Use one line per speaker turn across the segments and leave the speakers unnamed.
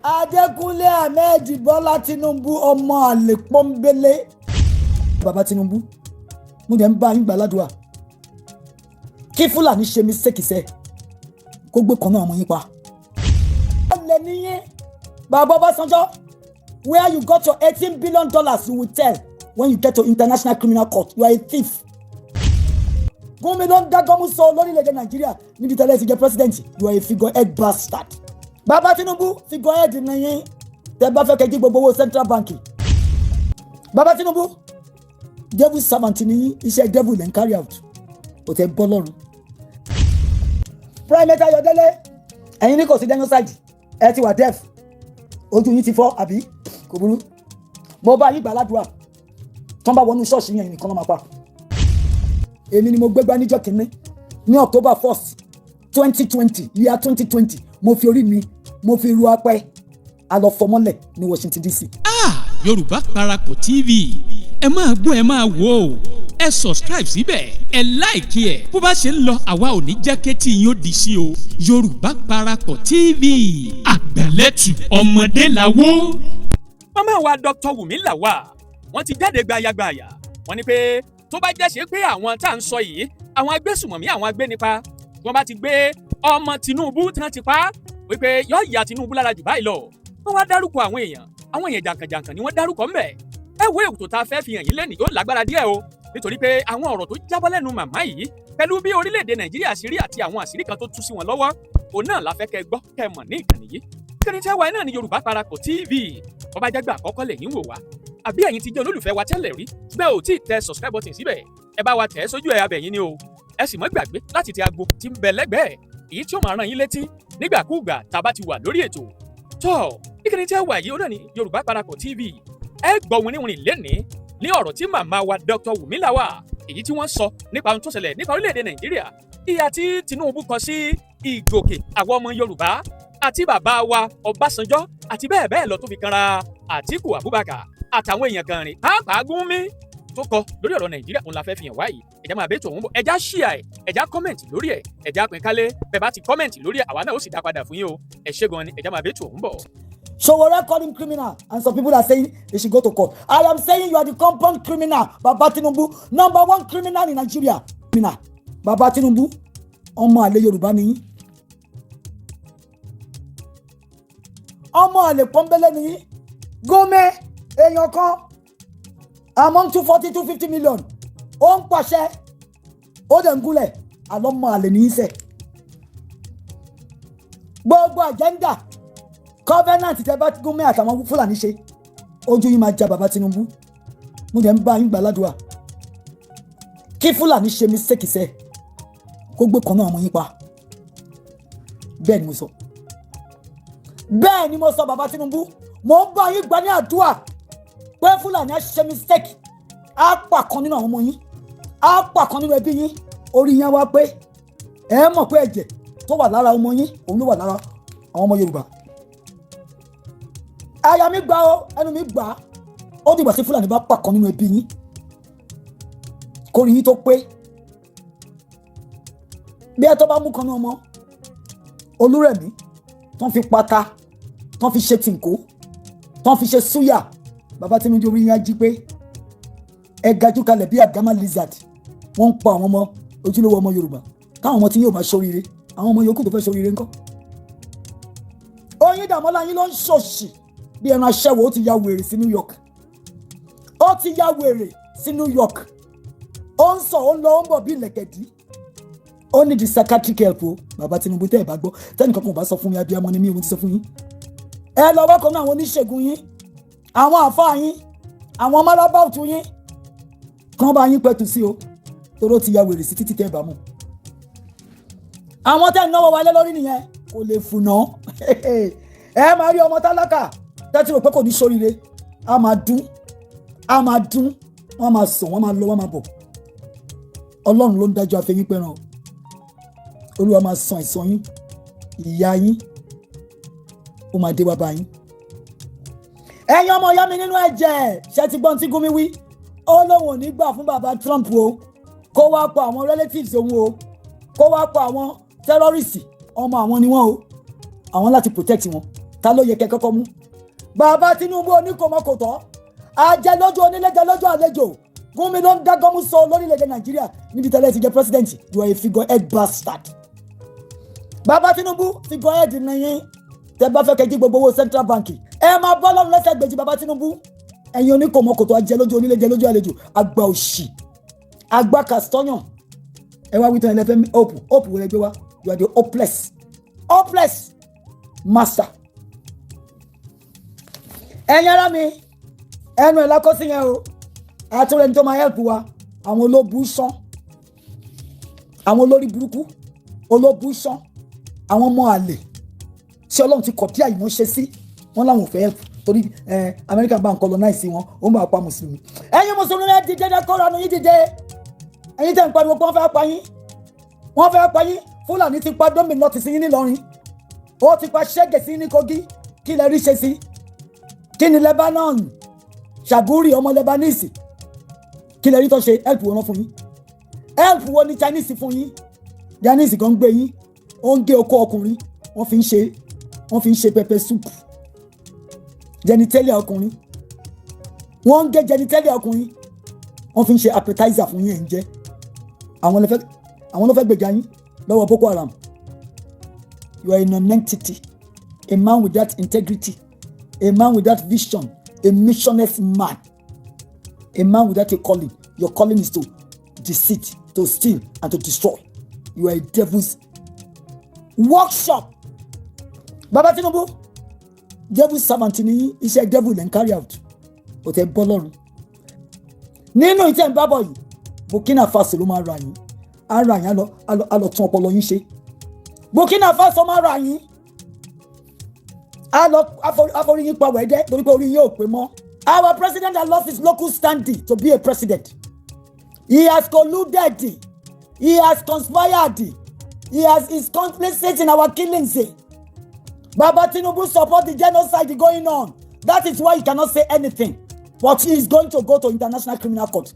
Adékúnlé Ahmed Bọ́lá Tinubu ọmọ àlè pọ́nbélé. Bàbá Tinubu, mo dẹ̀ ń bá yín gbàládùá. Kí Fúlàní ṣe mistake sẹ́, kó gbé kan náà ọmọ yín pa. Ọ̀lẹ níyín, Bàbá Ọbásanjọ́, where you got your $18 billion you will tell when you get to International Criminal Court. You are a thief. Wunmi ló ń dágọ́mú sọ lórílẹ̀-èdè Nàìjíríà níbi tẹ́lẹ̀ ti jẹ́ president. You are a figurehead bastard. Bàbá Tinubu figurehead nìyí tẹ́ bá fẹ́ kẹ́jí gbogbo owó Central Bank. Bàbá Tinubu devil servant nìyí, iṣẹ́ devil lẹ́ ń carry out. Ó tẹ́ bọ́ lọ́rùn. Prime Minister Ayọ̀délé, ẹ̀yin ní kò sí genocide, ẹ ti wà deaf. Ojú yín ti fọ́ àbí kò burú. Mo bá yín gbàládùá. Tán bá wọnú ṣọ́ọ̀ṣì yẹn nìkan ló máa pa. Èmi ni mo gbégbá níjọ́ kìíní ní October 1st 2020 year 2020 mo fi orí mi mo fi ru apẹ́ alọ́fọmọ́lẹ̀ ní Washington DC.
Yorùbá Parapọ̀ TV ẹ máa gbọ́ ẹ máa wò ó ẹ subscribe síbẹ̀ ẹ láìkí ẹ̀ bó bá ṣe ń lọ àwa ò ní jákẹ́tì yín ó di sí o. Yorùbá Parapọ̀ TV àgbàlẹ́tù ọmọdé làwọ̀.
Màmá wa Dr. Wunmi Lawal wọ́n ti jáde gbayagbaya wọ́n ní pé tó bá jẹ́ ṣe pé àwọn tá à ń sọ yìí àwọn agbésùmọ̀mí àwọn agbénipa wọ́n bá ti gbé ọmọ Tinubu tí wọ́n ti pa wípé yóò ya Tinubu lára jù báyìí lọ. Wọ́n wá dárúkọ àwọn èèyàn jàǹkànjàǹkàn ni wọ́n dárúkọ ńbẹ̀. Ẹ wo ètò tá a fẹ́ fi hàn yín lẹ́nìí yóò lágbára díẹ̀ o nítorí pé àwọn ọ̀rọ̀ tó jábọ́ lẹ́nu màmá yìí pẹ̀lú bí orílẹ̀-èdè Nàìjíríà ṣe rí àti àwọn àṣírí kan tó tú sí wọn lọ́wọ́ òun náà la fẹ́ kẹ́ gbọ́ kẹ́ mọ̀ ní ìkànnì yìí. Ìkànnì tí wáyé náà ni Yorùbá Parapọ̀ TV. Bó bá jẹ́ gbà àkọ́kọ́ lẹ́yìn wò wá àbí ẹ̀yin ti jẹ́ olólùfẹ́ wa tẹ́lẹ̀ rí bẹ́ẹ̀ ò tí ì tẹ subscribe button síbẹ̀ ẹ bá wa tẹ̀ ẹ́ sójú ẹ̀ abẹ̀yìn ni o. Ẹ sì má gbàgbé láti tẹ aago tí ń bẹ lẹ́gbẹ̀ẹ́ èyí tí ó máa rán yín létí nígbàkúùgbà tá a bá ti wà lórí ètò. Tọ́ ìkànnì tí wà yìí ó náà ni Yorùbá Parapọ̀ TV. Ẹ gbọ́ wìnrìnwìnrìn lénìí ní ọ̀rọ̀ tí màmá wa Dr. Wunmi Lawal èyí tí wọ́n sọ nípa ohun tó ṣẹlẹ̀ nípa orílẹ̀-èdè Nàìjíríà ìhà tí Tinubu kọ sí ìgòkè àwọn ọmọ Yorùbá àti bàbá wa Ọbásanjọ́ àti bẹ́ẹ̀ bẹ́ẹ̀ lọ tó fi kanra Àtíkù Abubakar àtàwọn èèyàn kan rìn pàápàá Wunmi tó kọ lórí ọ̀rọ̀ Nàìjíríà òun la fẹ́ fi hàn wáyìí ẹ̀já máa bẹ́ẹ̀ tó òun bọ̀ ẹ̀já ṣíà ẹ̀ ẹ̀já kọ́mẹ̀ntì lórí ẹ̀ ẹ̀já pín kálé bẹ́ẹ̀ bá ti kọ́mẹ̀ntì lórí ẹ̀ àwa náà ó sì dá padà fún yín o ẹ̀ ṣé gan ni ẹ̀já máa bẹ́ẹ̀ tó òun bọ̀.
Soro called him criminal and some people are saying they should go to court. I am saying you are the compound criminal. Baba Tinubu, number one criminal in Nigeria. Criminal. Baba Tinubu, ọmọ àlè Yorùbá ni yín. Ọmọ àlè pọ́nbélé ni yín. Gómẹ̀ èèyàn kan among 240-250 million. Ó ń pàṣẹ. Ó dẹ̀ ń gúnlẹ̀. Àlọ́mọ àlè ní í sẹ̀. Gbogbo agenda. Covenant tẹ bá Gómẹ̀ àtàwọn Fúlàní ṣe ojú yín máa já Bàbá Tinubu. Mo dẹ̀ ń bá yín gbàládùá. Kí Fúlàní ṣe mistake sẹ́, kó gbé kan náà ọmọ yín pa. Bẹ́ẹ̀ ni mo sọ. Bẹ́ẹ̀ ni mo sọ Bàbá Tinubu. Mo ń bá yín gbà ní àdúrà pé Fúlàní á ṣe mistake. Á pa kan nínú àwọn ọmọ yín. Á pa kan nínú ẹbí yín. Orí yín wá pé ẹ mọ̀ pé ẹ̀jẹ̀ tó wà lára ọmọ yín òun ló wà lára àwọn ọmọ Yorùbá. Aya mi gbà ó, ẹnu mi gbà. Ó dìgbà tí Fúlàní bá pa kan nínú ẹbí yín. Kórí yín tó pé. Bí ẹ tó bá mú kan ní ọmọ Olúrẹ̀mí tán fi pata tán fi ṣe tìǹkó tán fi ṣe súyà Bàbá Tinubu orí yín á jí pé ẹ gajú kalẹ̀ bí àgámà lizard. Wọ́n ń pa àwọn ọmọ ojúlówó ọmọ Yorùbá táwọn ọmọ tí yóò bá ṣoríire àwọn ọmọ yòókù tó fẹ́ ṣoríire ńkọ́. Oyin Dàmọ́lá yín ló ń ṣòṣì bí ẹran aṣẹ́wó ó ti ya wèrè sí New York. Ó ti ya wèrè sí New York. Ó ń sọ ó ń lọ ó ń bọ̀ bí ìlẹ̀kẹ̀dí. Ó ní di psychiatric help o Bàbá Tinubu tẹ́ ẹ̀ bá gbọ́ tẹ́nìkan kan ò bá sọ fún mi abiyamọ ni mí òun ti sọ fún yín. Ẹ lọ wákọ̀ náà àwọn oníṣègùn yín àwọn àfáà yín àwọn málábàùtù yín kán bá yín pẹ̀tù sí o toró ti ya wèrè sí títí tẹ́ ẹ̀ bá mọ̀. Àwọn tẹ́ ń náwó wálé lórí nìyẹn kò lè fùnà. Ẹ máa rí ọmọ tálákà tẹ́tí rò pé kò ní ṣoríire a máa dún wọ́n máa sọ wọ́n máa lọ wọ́n máa bọ̀. Ọlọ́run ló ń dájọ́ afẹ́yín pẹ́ràn. Olúwa máa san ìsan yín ìyà yín ó máa dé wá bá yín. Ẹ̀yin ọmọ ìyá mi nínú ẹ̀jẹ̀ ṣe ti gbọ́n tí Gumi wí ó lóun ò ní gbà fún bàbá Trump o kó wá pa àwọn relatives òun o kó wá pa àwọn terrorists ọmọ àwọn ni wọ́n o àwọn láti protect wọn ta ló yẹ kẹ́ kọ́kọ́ mú bàbá Tinubu oníkòmọ́kòtọ́ ajẹ́ lójú onílé jẹ́ lójú àlejò Wunmi ló ń dágọ́mú sọ lórílẹ̀‐èdè Nàìjíríà níbi tẹ́lẹ̀ ti jẹ́ president you are a figurehead bastard bàbá Tinubu figurehead nìyẹn tẹ́ bá fẹ́ kẹ́jí gbogbo owó Central Bank ẹ máa bọ́ lọ́rùn lẹ́sẹ̀ gbèjì bàbá Tinubu ẹ̀yin oníkòmọ́kòtọ́ ajẹ́ lójú onílé jẹ́ lójú àlejò àgbà òṣì àgbà kàstọ́yàn ẹ wá wítan ẹlẹ́fẹ́ hope wọlé gbé wá you are the hopeless master. ẹ̀yin ará mi ẹnu ẹ̀ lákọ́sí yẹn o àtúrò ẹni tó máa help wa àwọn olóbù sán àwọn olórí burúkú olóbù sán àwọn ọmọ àlè ṣé Ọlọ́run ti kọ̀ tí àyè wọn ṣe sí wọn láwọn ò fẹ́ help torí Amẹ́ríkà bá ń colonize wọn ó ń bá pa mùsùlùmí ẹ̀yin mùsùlùmí ẹ̀ dìde dẹ́kọ́ra nu yín dìde ẹ̀yin tẹ̀ ń pariwo pé wọ́n fẹ́ pa yín Fúlàní ti pa gómìnà ti sí yín nílọrin ó ti pa ṣẹ́gẹ̀ sí ní Kogi kí lẹ rí ṣe sí kí ni Lebanon Ṣàgúrì ọmọ Lebanese kí lẹ rí tó ṣe help wọn fún yín help wọn ní Chinese fún yín Chinese kan gbé yín ó ń gé okó ọkùnrin wọ́n fi ń ṣe pepper soup genitalia ọkùnrin wọ́n ń gé genitalia ọkùnrin wọ́n fi ń ṣe appetizer fún yín ẹ̀ ń jẹ àwọn ló fẹ́ gbèjà yín lọ́wọ́ Boko Haram. You are a non-entity, a man without integrity, a man without vision, a missionless man, a man without a calling. Your calling is to deceit, to steal, and to destroy. You are a devil's workshop. Baba Tinubu, devil's servant ni iṣẹ́ devil and carry out. But ẹ bọ́ lọ́run. Nínú ìtẹ́ ń bábọ̀ yìí, Burkina Faso ló máa ra yín. Ara yín á lọ tún ọpọlọ yín ṣe. Burkina Faso máa ra yín àforí yín pa wẹ́dẹ́ torí pé orí yín ò pé mọ́. Our president has lost his local standing to be a president. He has colluded, he has conspired, he is complicit in our killings. Baba Tinubu support the genocide going on. That is why he cannot say anything. But he is going to go to International Criminal Court.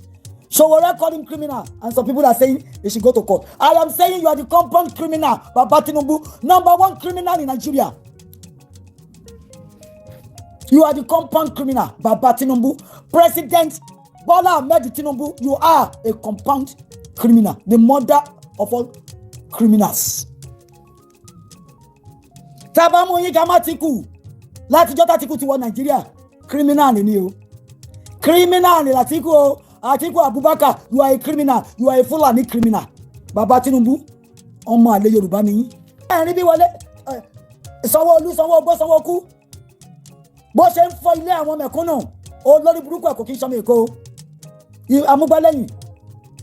Soro call him criminal, and some people are saying they should go to court. I am saying you are the compound criminal, Baba Tinubu, #1 criminal in Nigeria. You are the compound criminal, Baba Tinubu. President Bola Ahmed Tinubu, you are a compound criminal, the mother of all criminals. Tabamu Yigama Tiku, látijọ́ tatiku ti wọ Nigeria, criminal ni o. Criminal ni Latiku o. Atiku Abubakar, you are a criminal, you are a Fulani criminal. Baba Tinubu, ọmọ àlè Yorùbá ni yín. Ẹ̀rín bí wọlé, Sanwó-Olú, Sanwó-Ogbó, Sanwó-Okú. Bó ṣe ń fọ ilé àwọn mẹ̀kúnnù, olórí burúkú ẹ̀ kò kí ń ṣọmọ Èkó. Amúgbálẹ́yìn,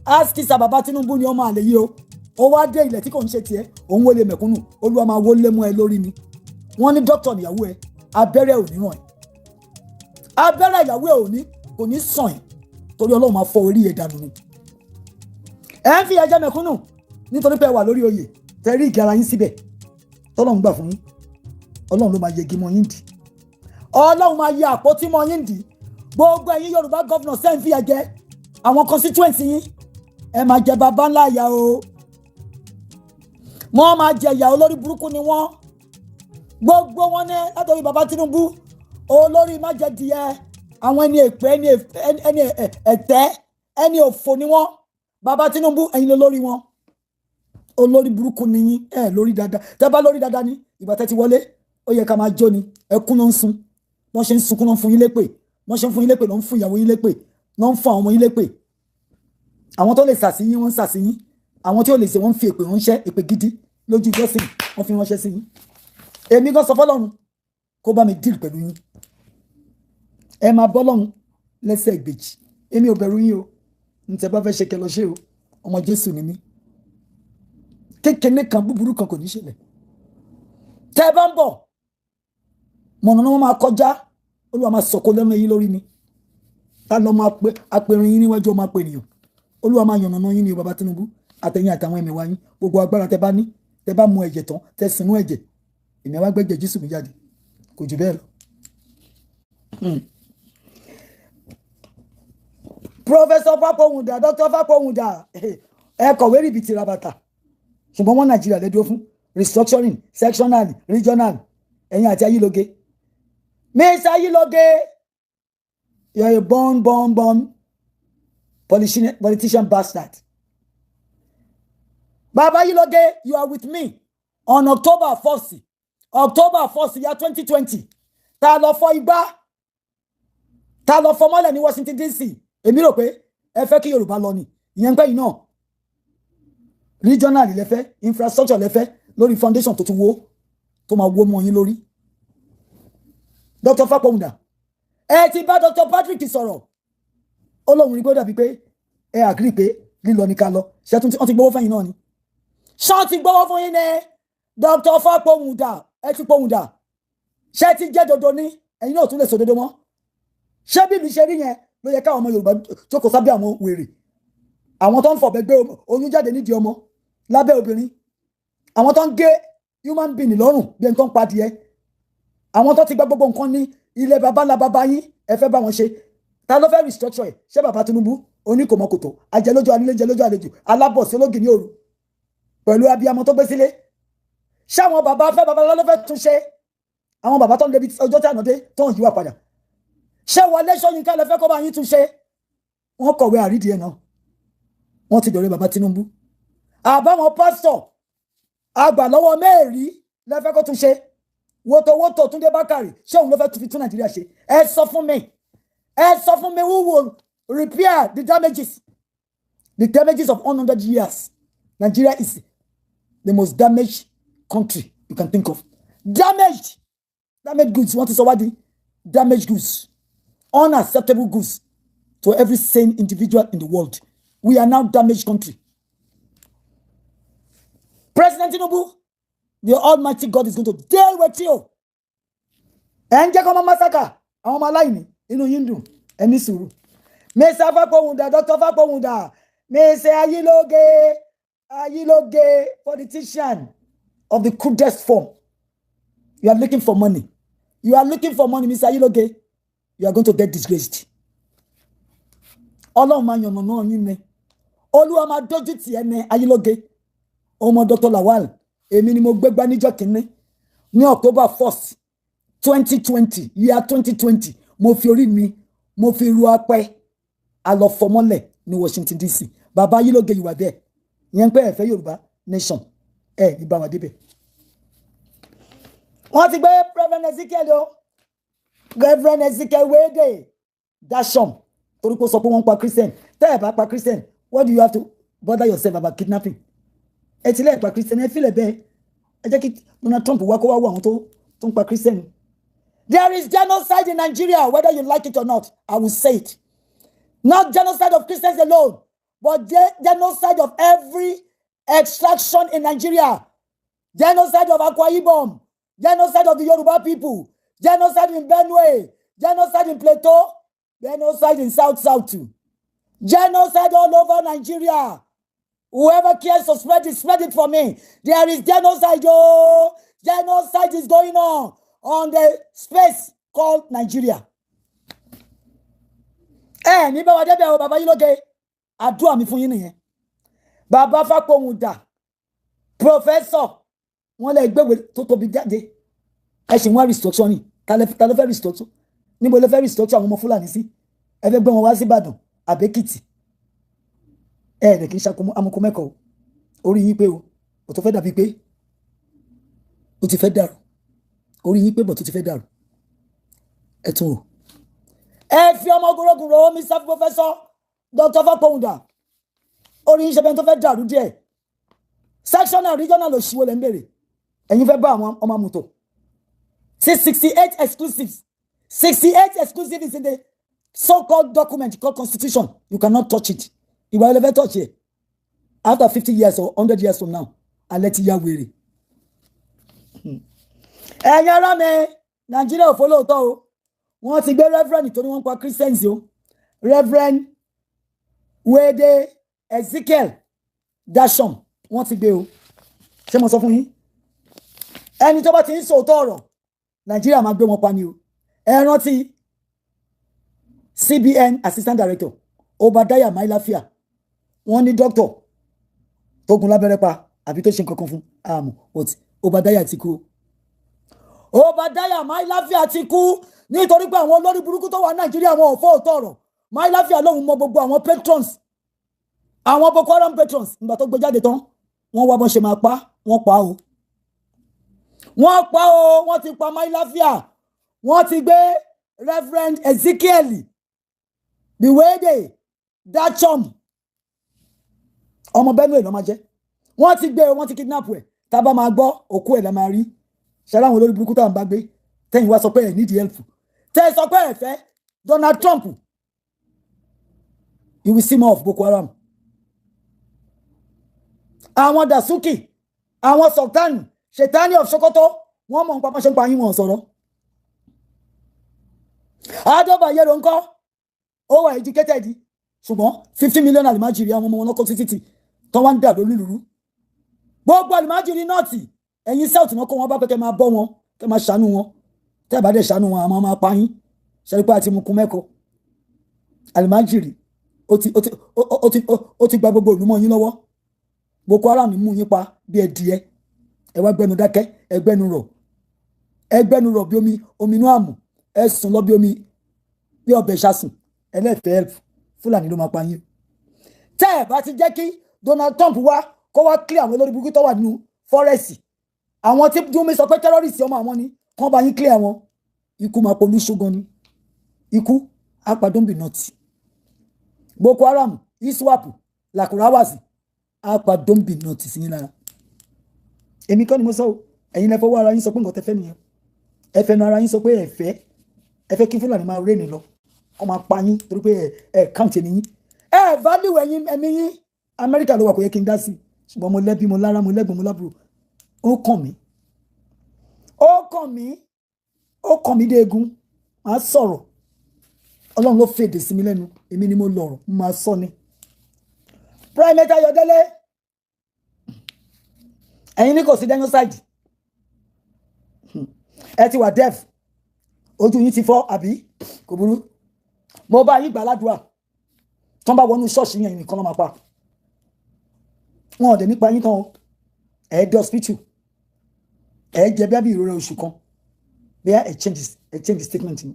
Askisa Baba Tinubu ni ọmọ àlè yìí o. Ó wá dé ilẹ̀ tí kò ń ṣe tiẹ̀, òun wọlé mẹ̀kúnnù, Olúwa máa wọlé mú ẹ lórí ni. Wọ́n ní dókítà níyàwó ẹ, abẹ́rẹ́ ò ní ràn ẹ́. Abẹ́rẹ́ ìyàwó ẹ kò ní sàn ẹ́. Torí Ọlọ́run máa fọ orí ẹ̀ dànù ni. Ẹ ń fi ẹjẹ́ mẹ̀kúnnù nítorí pé ẹ wà lórí oyè tẹ rí ìgara yín síbẹ̀. Tọ́lọ́run gbà fún yín. Ọlọ́run ló máa yẹgi mọ́ yín dì. Ọlọ́run máa yẹ àpótí mọ́ yín dì. Gbogbo ẹ̀yin Yorùbá gọ́vnọ̀ sẹ́ ń fi ẹ̀jẹ̀ àwọn constituency yín. Ẹ máa jẹ bàbá ńlá ìyà o. Wọ́n máa jẹ ìyà olórí burúkú ni wọ́n. Gbogbo wọn ní látọ̀rí Baba Tinubu olórí má jẹ díẹ̀. Àwọn ẹni èpè ẹni ẹ̀tẹ́ ẹni òfò ni wọ́n. Baba Tinubu ẹ̀yin ló lórí wọn. Olórí burúkú ni yín lórí dáadáa. Tẹ́ bá lórí dáadáa ni ìgbà tẹ́ ti wọlé ó yẹ ká máa jó ni ẹkún ló ń sun. Wọ́n ṣe ń sunkún ló ń fún yín lépè. Wọ́n ṣe ń fún yín lépè ló ń fún ìyàwó yín lépè. Ló ń fún àwọn ọmọ yín lépè. Àwọn tó lè sàsí yín wọ́n ń sàsí yín. Àwọn tí ò lè ṣe wọ́n ń fi èpè ránṣẹ́ èpè gidi lójú ìjọsìn wọ́n fi ránṣẹ́ sí yín. Èmi gan sọ fọ́lọ́run kó bá mi deal pẹ̀lú yín. Ẹ máa bọ́ lọ́run lẹ́sẹ̀ ìgbèjì. Èmi ò bẹ̀rù yín o. Ntẹ́ bá fẹ́ ṣe kẹ́ lọ ṣe o. Ọmọ Jésù ni mí. Kékeré kan búburú kan kò ní ṣẹlẹ̀. Tẹ́ bá ń bọ̀ mọ̀nà wọn máa kọjá Olúwa máa sọ̀kò lẹ́nu yín lórí ni. Ta lọ máa apẹ̀rin yín níwájú ọmọ apẹ̀nìyàn. Olúwa máa yànnàná yín ní Baba Tinubu àtẹ̀yìn àtàwọn ẹ̀mẹ̀wá yín. Gbogbo agbára tẹ́ bá ní tẹ́ bá mu ẹ̀jẹ̀ tán tẹ́ sinú ẹ̀jẹ̀. Èmi àwa gbẹ́jẹ̀ Jésù mi jáde. Kò jù bẹ́ẹ̀ lọ. Professor Fápọ̀hùndà, Dr. Fápọ̀hùndà, ẹ kọ̀wé rìbìtì rabata. Ṣùgbọ́n wọ́n Nàìjíríà lẹ́dúró fún restructuring, sectional, regional. ẹ̀yin àti Ayílóge. Mr. Ayílóge, you are a born politician bastard. Baba Ayílóge, you are with me on October 1st, year 2020. Ta lọ fọ́ Igba, ta lọ fọ́ mọ́lẹ̀ ní Washington DC. Èmi rò pé ẹ fẹ́ kí Yorùbá lọ ni. Ìyẹn pé iná regional lẹ fẹ́, infrastructure lẹ fẹ́, lórí foundation tó ti wó, tó máa wó mọ́ yín lórí. Dr. Fápọ̀hùndà, ẹ ti bá Dr. Patrick sọ̀rọ̀. Ó lóun rí pé ó dàbí pé ẹ agree pé lílọ ní ká lọ. Ṣé wọ́n ti gbówó fẹ́yìn náà ni? Ṣé wọ́n ti gbówó fún yín ní Dr. Fápọ̀hùndà? Ẹ ti pọ̀hùndà. Ṣé ti jẹ́ dodo ní? Ẹ̀yin náà tún lè sọ dodo mọ́. Ṣé bí mi ṣe rí yẹn ló yẹ káwọn ọmọ Yorùbá jókòó sábẹ́ àwọn wèrè? Àwọn tó ń fọ̀bẹ gbé oyún jáde nídìí ọmọ lábẹ́ obìnrin. Àwọn tó ń gé human being lọ́rùn bí ẹni tó ń pa adìẹ. Àwọn tó ti gba gbogbo nǹkan ní ilé baba ńlá baba yín ẹ fẹ́ bá wọn ṣe. Ta ló fẹ́ restructure ẹ̀? Ṣé bàbá Tinubu oníkòmọ́kòtò ajẹ́lójú anílé jẹ́lójú àlejò alábọ̀sí ológì ní òru pẹ̀lú abiyamọ tó gbé sílé? Ṣé àwọn bàbá fẹ́ baba ló fẹ́ tún ṣe? Àwọn bàbá tó ń débi ọjọ́ tí àná dé tó ń yíwà padà. Ṣé Wọlé Ṣóyínká lẹ fẹ́ kó bá yín tún ṣe? Wọ́n kọ̀wé àrídìí ẹ̀ náà. Wọ́n ti dọ̀rẹ́ bàbá Tinubu. Àbáwọn pásítọ̀ àgbà lọ́wọ́ mẹ́ẹ̀rí lẹ fẹ́ kó tún ṣe. Wotowoto Túndé Bákàrè ṣé òun ló fẹ́ fi tún Nàìjíríà ṣe? Ẹ sọ fún mi. Ẹ sọ fún mi, who will repair the damages? The damages of 100 years. Nigeria is the most damaged country you can think of. Damaged goods. What is already damaged goods? Unacceptable goods to every sane individual in the world. We are now damaged country. President Tinubu, the Almighty God is going to deal with you. Enje kama massacre. Àwọn ọmọ aláìní inú yín dùn. Ẹ ní sùúrù. Mr. Fápọ̀hùndà, Dr. Fápọ̀hùndà, Mr. Ayílóge, politician of the crudest form. You are looking for money. Mr. Ayílóge. You are going to get disgraced. Ọlọ́run máa yànnà náà yín ni. Olúwa máa dójú tì ẹ́ ní Ayílóge. Ọmọ Dr. Lawal, èmi ni mo gbégbá níjọ́ kìíní ní October 1st, 2020, year 2020. Mo fi orí mi, mo fi ru apẹ́ alọ́fọmọ́lẹ̀ ní Washington DC. Bàbá Ayílóge, you were there. Ìyẹn pé ẹ fẹ́ Yorùbá nation. Ní bá wa débẹ̀. Wọ́n ti gbé Reverend Ezekiel Wede Dasham torí kó sọ pé wọ́n pa Christian. Tẹ́ ẹ bá pa Christian, what do you have to bother yourself about kidnapping? Ẹ ti lè pa Christian, ẹ fílẹ̀ bẹ́ẹ̀. Ẹ jẹ́ kí Donald Trump wá kó wá wọ àwọn tó ń pa Christian. There is genocide in Nigeria, whether you like it or not. I will say it. Not genocide of Christians alone, but genocide of every extraction in Nigeria. Genocide of Akwa Ibom. Genocide of the Yoruba people. Genocide in Benue. Genocide in Plateau. Genocide in South too. Genocide all over Nigeria. Whoever cares to spread it for me. There is genocide, oh. Genocide is going on the space called Nigeria. Ní bá wa débẹ̀ o, Bàbá Ayílóge. Àdúrà mi fún yín nìyẹn. Bàbá Fápọ̀hùndà, professor, wọ́n lè gbéwé tó tóbi jáde. Ẹ ṣì wọ́n restructure ni. Ta ló fẹ́ restructure? Níbo ló fẹ́ restructure àwọn ọmọ Fúlàní sí? Ẹ fẹ́ gbé wọn wá sí Ìbàdàn, àbẹ́kìtì. Rẹ̀ kì í ṣàkóso amúkú mẹ́kọ̀ọ́. Orí yín pé o, ò tó fẹ́ dàbí pé o ti fẹ́ dàrú. Orí yín pé bọ̀ tó ti fẹ́ dàrú. Ẹ tún o. Ẹ fi ọmọ ogorogun ro Mr. Professor Dr. Fápọ̀hùndà. Orí yín ṣe bẹ́ẹ̀ tó fẹ́ dàrú díẹ̀. Sectional regional òṣìwò lẹ́ ń bèrè. Ẹ̀yin fẹ́ bá àwọn ọmọ àmùtò. 68 exclusives. 68 exclusives is in the so-called document called Constitution. You cannot touch it. You will never touch it. After 50 years or 100 years from now, I'll let you weary. Ẹ̀yin ará mi, Nigeria ò follow tó o. Wọ́n ti gbé Reverend nítorí wọ́n pa Christians o. Reverend Wede Ezekiel Dasham, wọ́n ti gbé o. Ṣé mo sọ fún yín? Ẹni tó bá ti ń sòótọ́ ọ̀rọ̀, Nigeria máa gbé wọn pa ni o. Ẹ rántí CBN Assistant Director Obadiah Mailafia. Wọ́n ní doctor tó gun lábẹ́rẹ́ pa àbí tó ṣe nǹkan kan fún àmọ́ but Obadiah ti kú. Obadiah Mailafia ti kú nítorí pé àwọn olórí burúkú tó wà Nàìjíríà wọn ò fọ́ òótọ́ ọ̀rọ̀. Mailafia lóhun mọ gbogbo àwọn patrons, àwọn Boko Haram patrons. Ìgbà tó gbé jáde tán wọ́n wá bọ́n ṣe máa pa, wọ́n pa o. Wọ́n pa o, wọ́n ti pa Mailafia. Wọ́n ti gbé Reverend Ezekiel Biwede Dachom ọmọ Benue ló máa jẹ́. Wọ́n ti gbé, wọ́n ti kidnap ẹ̀. Tá bá máa gbọ́ òkú ẹ̀ la máa rí. Ṣara àwọn olórí burúkú tá ń bá gbé. Tẹ́yìn wá sọ pé ẹ need help. Tẹ́ sọ pé ẹ fẹ́ Donald Trump. You will see more of Boko Haram. Àwọn Dasuki, àwọn Sultan, Shetani of Sokoto, wọ́n mọ̀ nípa ṣe ń pa yín wọn sọ̀rọ̀. Adọ́bà yẹ́rọ ńkọ́, ó wà educated, ṣùgbọ́n 50 million alimajiri àwọn ọmọ wọn lọ́kọ́ títí tó wá ń dà lórí lùrú. Gbogbo alimajiri nọ́ọ̀tì, ẹ̀yin South náà kó wọn bá pẹ́ kẹ́ máa bọ́ wọn, kẹ́ máa ṣàánú wọn. Tẹ́ bá dẹ̀ ṣàánú wọn, àmọ́ máa pa yín. Ṣẹ́rí pé àti mú kun mẹ́kọ̀ọ́. Alimajiri, ó ti gba gbogbo ìlú mọ́ yín lọ́wọ́. Boko Haram mú yín pa bí ẹdìyẹ. Ẹ wá gbẹnu dákẹ́, ẹ gbẹnu rọ̀ bí omi inú àmù. Ẹ sùn lọ bí omi bí ọbẹ̀ ṣàsùn. Ẹlẹ́fẹ̀ẹ́ help. Fúlàní ló máa pa yín. Tẹ́ ẹ bá ti jẹ́ kí Donald Trump wá kó wá clear àwọn olórí burúkú tó wà nínú fọ́rẹ́sì. Àwọn tí Wunmi sọ pé terrorist ọmọ àwọn ni kán bá yín clear wọn. Ikú máa polú ṣógan ni. Ikú apadóńbì nọ́ọ̀tì. Boko Haram, ISWAP, Lakurawasi, apadóńbì nọ́ọ̀tì sí yín lára. Èmi kọ́ ni mo sọ o. Ẹ̀yin lẹ fọwọ́ ara yín sọ pé nǹkan tẹ́ fẹ́ nìyẹn. Ẹ fẹnu ara yín sọ pé ẹ fẹ́ kí Fúlàní máa ré ni lọ. Wọ́n máa pa yín torí pé ẹ count ẹni yín. Ẹ value ẹ̀yin ẹ̀mí yín. Amẹ́ríkà ló wà kò yẹ kí n dá sí. Ṣùgbọ́n mo lẹ́bí, mo lára, mo lẹ́gbọ̀n, mo lábúrò. Ó kàn mí dé egun. Màá sọ̀rọ̀. Ọlọ́run ló fèdè sí mi lẹ́nu. Èmi ni mo lọ̀rọ̀. Mo máa sọ ni. Primate Ayọ̀délé. Ẹ̀yin ní kò sí genocide. Ẹ ti wà deaf. Ojú yín ti fọ́ àbí? Kò burú. Mo bá yín gbà ládùúrà. Tán bá wọnú ṣọ́ọ̀ṣì yẹn nìkan ló máa pa. Wọn ò dẹ̀ nípa yín tán o. Ẹ dé hospital. Ẹ jẹ bí àbí ìrora oṣù kan. Bí ẹ change statement yín.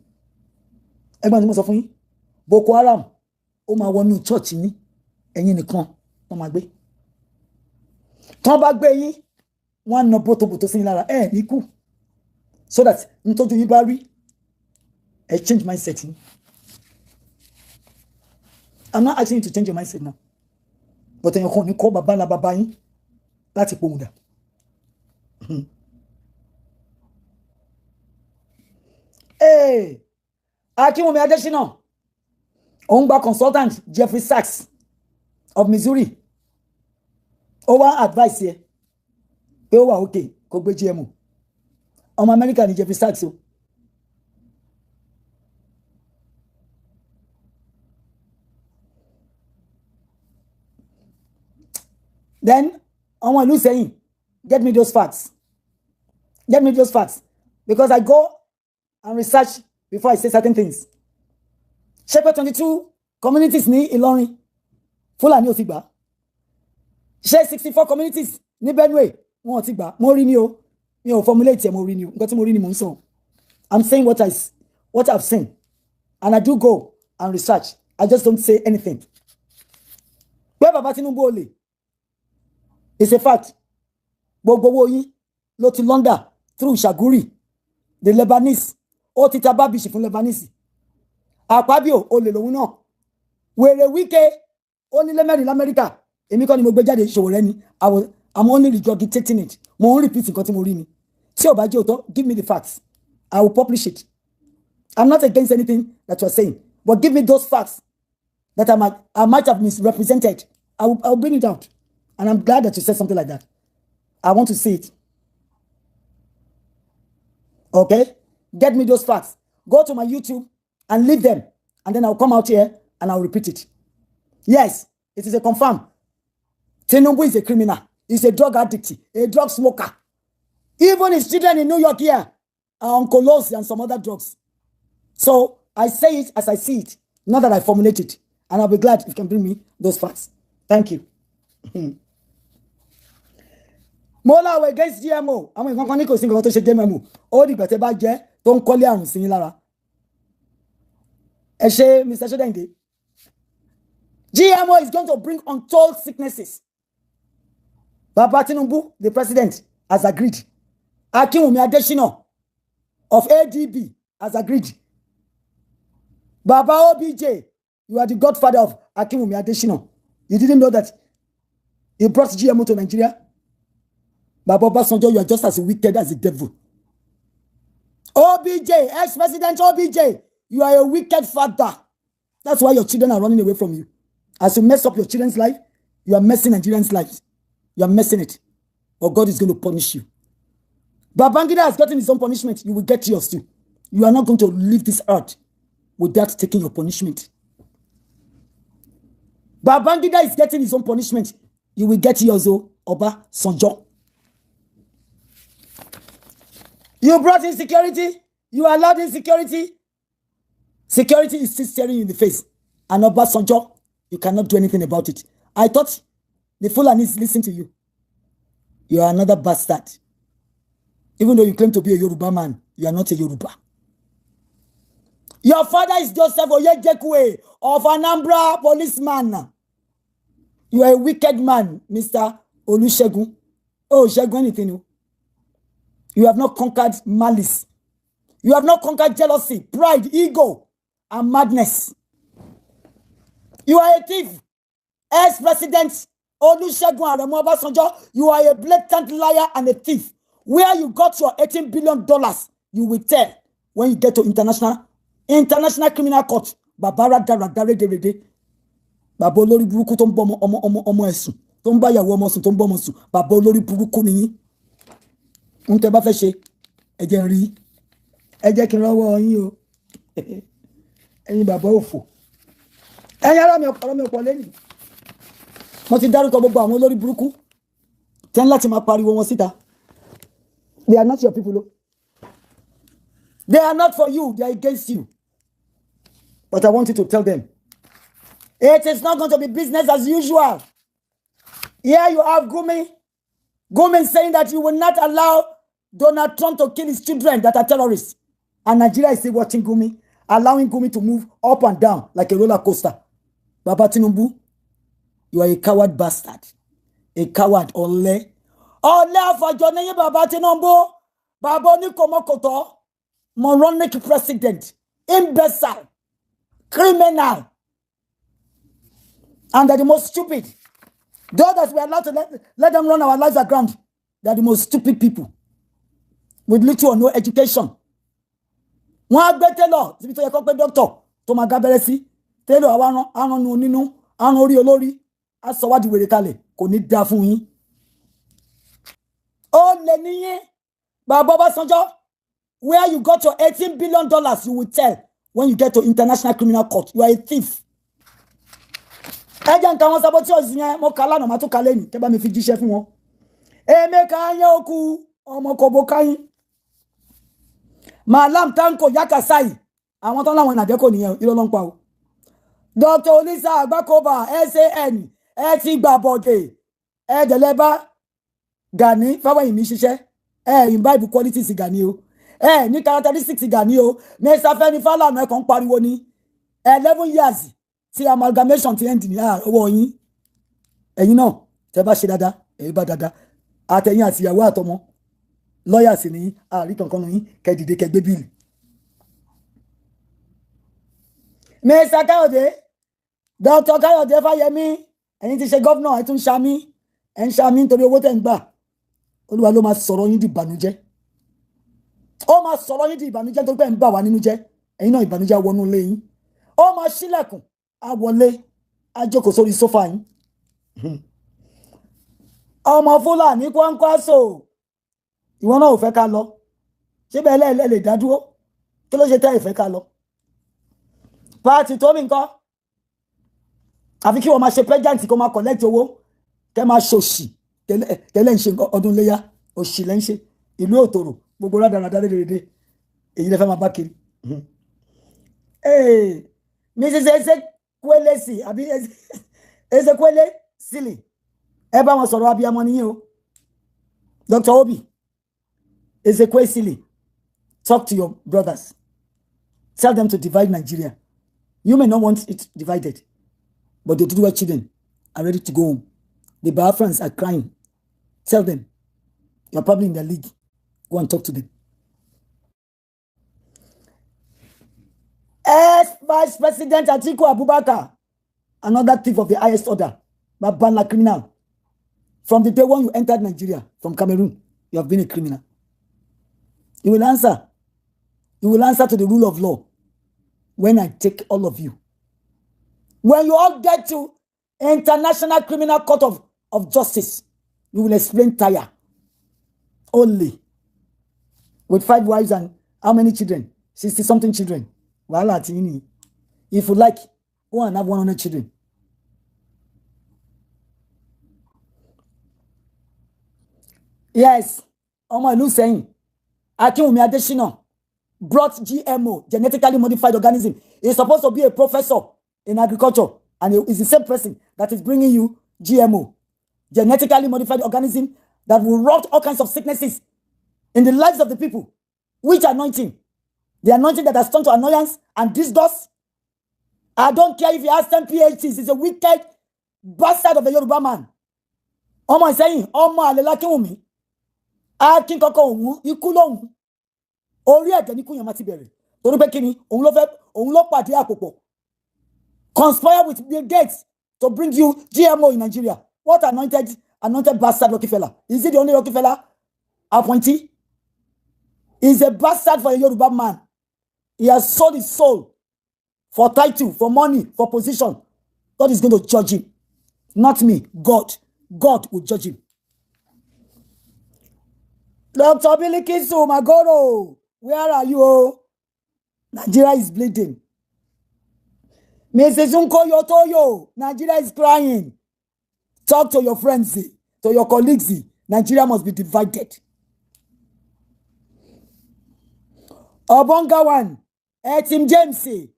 Ẹgbọ́n tí mo sọ fún yín. Boko Haram ó máa wọnú church yín. Ẹ̀yin nìkan wọ́n máa gbé. Tán bá gbé yín, wọ́n á na bótóbótó sí yín lára. Ẹ ní kú. So that nítorí yín bá rí, ẹ change mindset yín. I'm not asking you to change your mindset now. But ẹ̀yin kan ní kọ́ bàbá ńlá bàbá yín láti pohùn dà. Akínwùmí Adésínà, òun gba consultant Jeffrey Sachs of Missouri. Ó wá advice yẹ pé ó wà okay kó gbé GMO. Ọmọ Amẹ́ríkà ní Jeffrey Sachs o. Then ọmọ ìlú sẹ́yìn, get me those facts. Because I go and research before I say certain things. Ṣé pé 22 communities ní Ìlọrin Fúlàní ò ti gbà? Ṣé 64 communities ní Benue wọn ò ti gbà? Mo rí ni o. Mi ò formulate ẹ̀, mo rí ni o. Nǹkan tí mo rí ni mo ń sọ. I'm saying what I've seen. And I do go and research. I just don't say anything. Pé bàbá Tinubu olè. It's a fact. Gbogbo owó yín ló ti launder through Shaguri, the Lebanese. Ó ti ta bábíṣì fún Lebanese. Àpábíò olè lòun náà. Wèrè Wike ó nílé mẹ́rin l'Amẹ́ríkà. Èmi kọ́ ni mo gbé jáde ìṣòwò rẹ ni. I'm only regurgitating it. Mo ń repeat nǹkan tí mo rí ni. Tí ò bá jẹ́ òótọ́, give me the facts. I will publish it. I'm not against anything that you're saying, but give me those facts that I might have misrepresented. I'll bring it out. And I'm glad that you said something like that. I want to see it. Okay? Get me those facts. Go to my YouTube and leave them. And then I'll come out here and I'll repeat it. Yes, it is a confirm. Tinubu is a criminal. He's a drug addict, a drug smoker. Even his children in New York here are on Colos and some other drugs. So I say it as I see it, not that I formulate it. And I'll be glad if you can bring me those facts. Thank you. Mola we against GMO. Àwọn nǹkan kan ní kò sí nǹkan tó ṣe GMO. Ó dìgbà tẹ́ bá jẹ tó ń kọ́lé àrùn sí yín lára. Ẹ ṣé Mr. Sodenge. GMO is going to bring untold sicknesses. Baba Tinubu, the president, has agreed. Akinwumi Adesina of ADB has agreed. Baba OBJ, you are the godfather of Akinwumi Adesina. You didn't know that he brought GMO to Nigeria? Baba Obasanjo, you are just as wicked as the devil. OBJ, ex-president OBJ, you are a wicked father. That's why your children are running away from you. As you mess up your children's life, you are messing Nigerians' lives. You are messing it. Or God is going to punish you. Babangida has gotten his own punishment. You will get yours too. You are not going to leave this earth without taking your punishment. Babangida is getting his own punishment. You will get yours, Oba Sonjo. You brought insecurity. You allowed insecurity. Security is still staring you in the face. And Oba Sonjo, you cannot do anything about it. I thought the Fulanis listen to you. You are another bastard. Even though you claim to be a Yoruba man, you are not a Yoruba. Your father is Joseph Oyejekwe of Anambra policeman. You are a wicked man, Mr. Olusegun. Oh, Shegun, anything. You have not conquered malice. You have not conquered jealousy, pride, ego, and madness. You are a thief. Ex-president Olusegun Aremu Obasanjo, you are a blatant liar and a thief. Where you got your $18 billion, you will tell when you get to international criminal court. Babara daradare derede. Baba olórí burúkú tó ń bọ́ ọmọ ẹ̀sùn, tó ń bá ìyàwó ọmọ sùn, tó ń bọ́ ọmọ sùn. Baba olórí burúkú ni yín. Ń tẹ́ bá fẹ́ ṣe, ẹ jẹ́ n rí. Ẹ jẹ́ kí n rọ́wọ́ yín o. Ẹ̀yin bàbá òfò. Ẹ̀yin ará mi ọ̀pọ̀ lẹ́yìn. Mo ti dárúkọ gbogbo àwọn olórí burúkú. Tẹ́ ń láti máa pariwo wọn síta. They are not your people. They are not for you. They are against you. But I want you to tell them, it is not going to be business as usual. Here you have Gumi. Gumi saying that you will not allow Donald Trump to kill his children that are terrorists. And Nigeria is still watching Gumi, allowing Gumi to move up and down like a roller coaster. Baba Tinubu, you are a coward bastard. A coward, ole. Ole afajone Baba Tinubu. Baba Onikomokoto. Moronic president. Imbecile. Criminal. And they're the most stupid. Those that we are allowed to let them run our lives aground, they are the most stupid people. With little or no education. Wọ́n gbé tailor síbi tó yẹ kó gbé doctor tó máa gábẹ́rẹ́ sí. Tailor àwa aràn nu nínú, aràn orí olórí, á sọ wá di wèrè kalẹ̀, kò ní dá fún yín. Ó lè níyín. Baba Obasanjo, where you got your $18 billion, you will tell when you get to international criminal court. You are a thief. Ejan kan wọ́n saboteur yẹn mo kala na ma tún kale ni ke bá mi fi jíṣẹ́ fún wọn. Emeka yan oku ọmọ kobo kayin. Malam Tanko Yakasai. Àwọn ton lawon naje ko niyan iro lo npa o. Dr. Olisa Agbakoba SAN ẹ ti gba bode. Ẹ deleba Gani fáwọn mi ṣiṣẹ́. Imbibe qualities Gani o. Ní characteristics Gani o. Mr. Fẹ́mi Falana ẹ kàn pariwo ni. 11 years. Tí amalgamation ti end ní ọwọ́ yín. Ẹ̀yin náà tẹ́ bá ṣe dáadáa, ẹ bá dáadáa. Àtẹ̀yin àti ìyàwó àtọmọ. Lawyers ni àrí kankan nu yín kẹ́ dìde kẹ́ gbé bill. Mr. Kayode, Dr. Kayode Fáyẹmí, ẹ̀yin ti ṣe governor, ẹ tún ṣàmì, ẹ ń ṣàmì nítorí owó tẹ́ ń gbà. Olúwa ló máa sọ̀rọ̀ yín di ìbànújẹ́. Ó máa sọ̀rọ̀ yín di ìbànújẹ́ tó pé ń bà wá nínú jẹ́. Ẹ̀yin náà ìbànújẹ́ wọnú ilé yín. Ó máa ṣílẹ̀kùn. A wọlé, a jókòó sórí sofa yín. Ọmọ Fúlàní Kwankwaso. Ìwọ náà ò fẹ́ ká lọ. Ṣé bẹ́ẹ̀ lè dá dúró? Kí ló ṣe tẹ́ ìfẹ́ ká lọ? Pàtì tó mi ńkọ́. Àfi kí wọ́n máa ṣe president kó máa collect owó. Kẹ́ máa ṣòṣì. Tẹ́lẹ̀ ń ṣe ọdún léyá. Òṣì lẹ́ ń ṣe. Ìlú òtòrò. Gbogbo rádaràdá lédèrèdè. Èyí lẹ fẹ́ máa bá kiri. Mrs. Ezekwele sí àbí Ezekwele sílì ẹ bá wọn sọ̀rọ̀ abiyamọ nìyẹn o Dr. Obi, Ezekwesili, talk to your brothers. Tell them to divide Nigeria. You may not want it divided, but the Oduduwa children are ready to go home. The Biafrans are crying. Tell them, you're probably in the league. Go and talk to them. Ex-Vice President Atiku Abubakar, another thief of the highest order, but ban like criminal. From the day when you entered Nigeria from Cameroon, you have been a criminal. You will answer. You will answer to the rule of law when I take all of you. When you all get to International Criminal Court of Justice, you will explain tire. Only. With 5 wives and how many children? 60-something children. If you like, go and have 100 children. Yes, Omo Ilu saying, Akinwumi Adesina brought GMO, genetically modified organism. He's supposed to be a professor in agriculture, and he's the same person that is bringing you GMO, genetically modified organism that will wrought all kinds of sicknesses in the lives of the people. Which anointing? The anointing that has turned to annoyance and disgust? I don't care if he has 10 PhDs. He's a wicked bastard of a Yoruba man. Omo is saying, Omo Alela Akinwumi. Akin koko ohun iku lohun. Ori ede ni kun yan ma ti bere. Torí pé kíni, òun ló pàdé àpòpọ̀. Conspire with Bill Gates to bring you GMO in Nigeria. What anointed bastard Rockefeller? Is he the only Rockefeller appointee? He's a bastard for a Yoruba man. He has sold his soul for title, for money, for position. God is going to judge him. Not me, God. God will judge him. Dr. Bilikisu Magoro, where are you? Nigeria is bleeding. Mrs. Unko Yotoyo, Nigeria is crying. Talk to your friends, to your colleagues. Nigeria must be divided. Obongawan, Tim James, the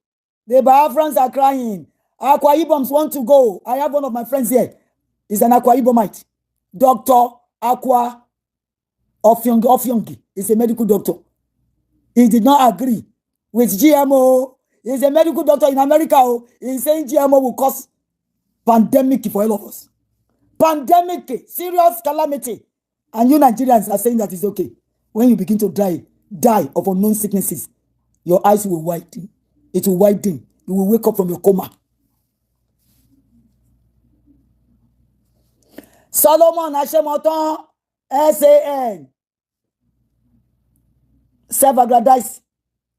Biafrans are crying. Akwa Iboms want to go. I have one of my friends here. He's an Akwa Ibomite. Dr. Akwa Ofyongi is a medical doctor. He did not agree with GMO. He's a medical doctor in America. He's saying GMO will cause pandemic for all of us. Pandemic, serious calamity. And you Nigerians are saying that it's okay. When you begin to die of unknown sicknesses, your eyes will widen. It will widen. You will wake up from your coma. Solomon Ashemoton, SAN. Self-aggrandized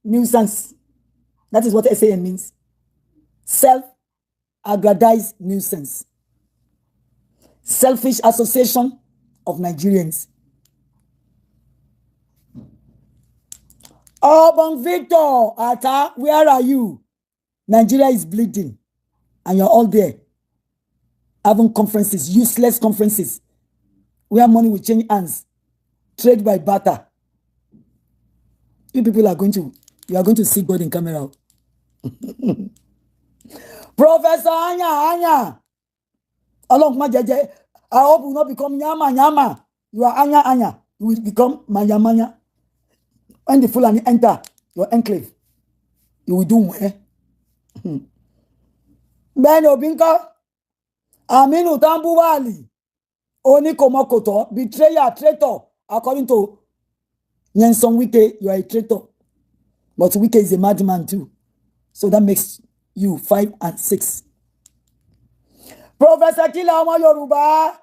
nuisance. That is what SAN means. Self-aggrandized nuisance. Selfish association of Nigerians. Urban Victor, Ata, where are you? Nigeria is bleeding. And you're all there. Having conferences, useless conferences. Where money will change hands. Trade by barter. You people are going to see God in camera. Professor Anya. Along my jeje. I hope you will not become Nyama. You are Anya. You will become Manya. When the Fulani enter your enclave, you will do well. Ben Obinka, Aminu Tambuwali, Oni Komokoto, betrayer, traitor. According to Nyenson Wike, you are a traitor. But Wike is a madman too. So that makes you 5 and 6. Professor Kila Omo Yoruba,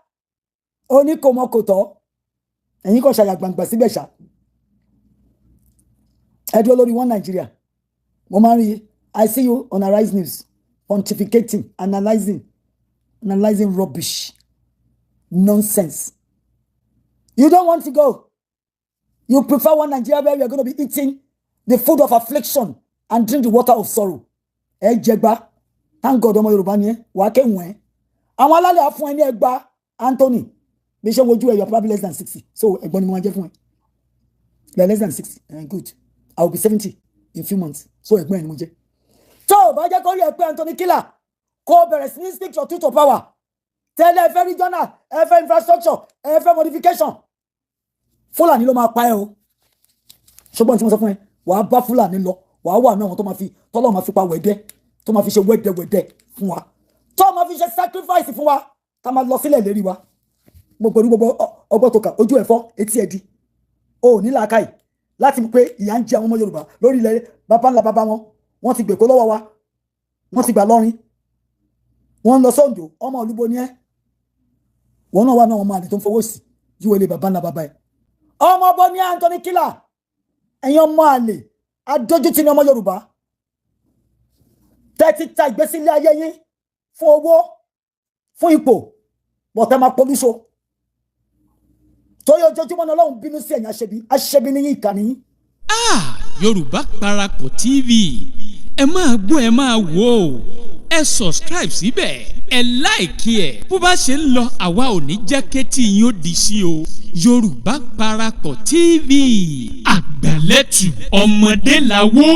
Oni Komokoto, and you go Shayak Sibesha. One Nigeria. Momari, I see you on Arise News, pontificating, analyzing rubbish, nonsense. You don't want to go. You prefer one Nigeria where we are going to be eating the food of affliction and drink the water of sorrow. Jegba, thank God, Omo Yoruba ni wake nwe. Àwọn alale afun eni egba, Anthony. Be sure woju you're probably less than 60. So egbon ni mo je fun e. You're less than 60. Good. I will be 70 in a few months. So egbon ni mo je. So ba je ko ri e pe Anthony Killer. Ko bẹ̀rẹ̀ sí ní stick to power. Tell every regional, every infrastructure, every modification. Fúlàní ló máa pa ẹ́ o ṣùgbọ́n tí mo sọ fún ẹ wàá bá Fúlàní lọ wàá wà ní àwọn tó máa fi tọ́lọ́ máa fi pa wẹ̀dẹ́ tó máa fi ṣe wẹ́dẹ́wẹ́dẹ́ fún wa tó máa fi ṣe sacrifice fún wa tá máa lọ sílẹ̀ lérí wa gbogbo ọgbọ́n tó kà ojú ẹ̀ fọ́ etí ẹ̀ di o ní làákàyè láti pé ìyà ń jẹ àwọn ọmọ Yorùbá lórí ilẹ̀ bàbá ńlá bàbá wọn wọ́n ti gbèkó lọ́wọ́ wa wọ́n ti gbà lọ́rin wọ́n ń lọ sóńdò ọmọ olúbo ni ẹ́ wọ́n náà wà náà ọmọ àlè tó ń fowó sí yíwèé lè bàbá ńlá bàbá ẹ̀ ọmọ ọbọ ní Anthony Killer ẹ̀yin ọmọ àlè adójútì ní ọmọ Yorùbá tẹ́tí ta ìgbésílẹ̀ ayé yín fún owó fún ipò bọ̀tẹ́ máa polúṣo torí ojoojúmọ́ ní Ọlọ́run bínú sí ẹ̀yin aṣebi ní yín ìkànnì yín.
Yorùbá Parapọ̀ TV ẹ máa gbọ́ ẹ máa wò ó ẹ subscribe síbẹ̀ ẹ láìkí ẹ̀ bó bá ṣe ń lọ àwa ò ní jẹ́ kétí yín ó di sí o Yorùbá Parapọ̀ TV àgbàlẹ́tù ọmọdé làwọ̀.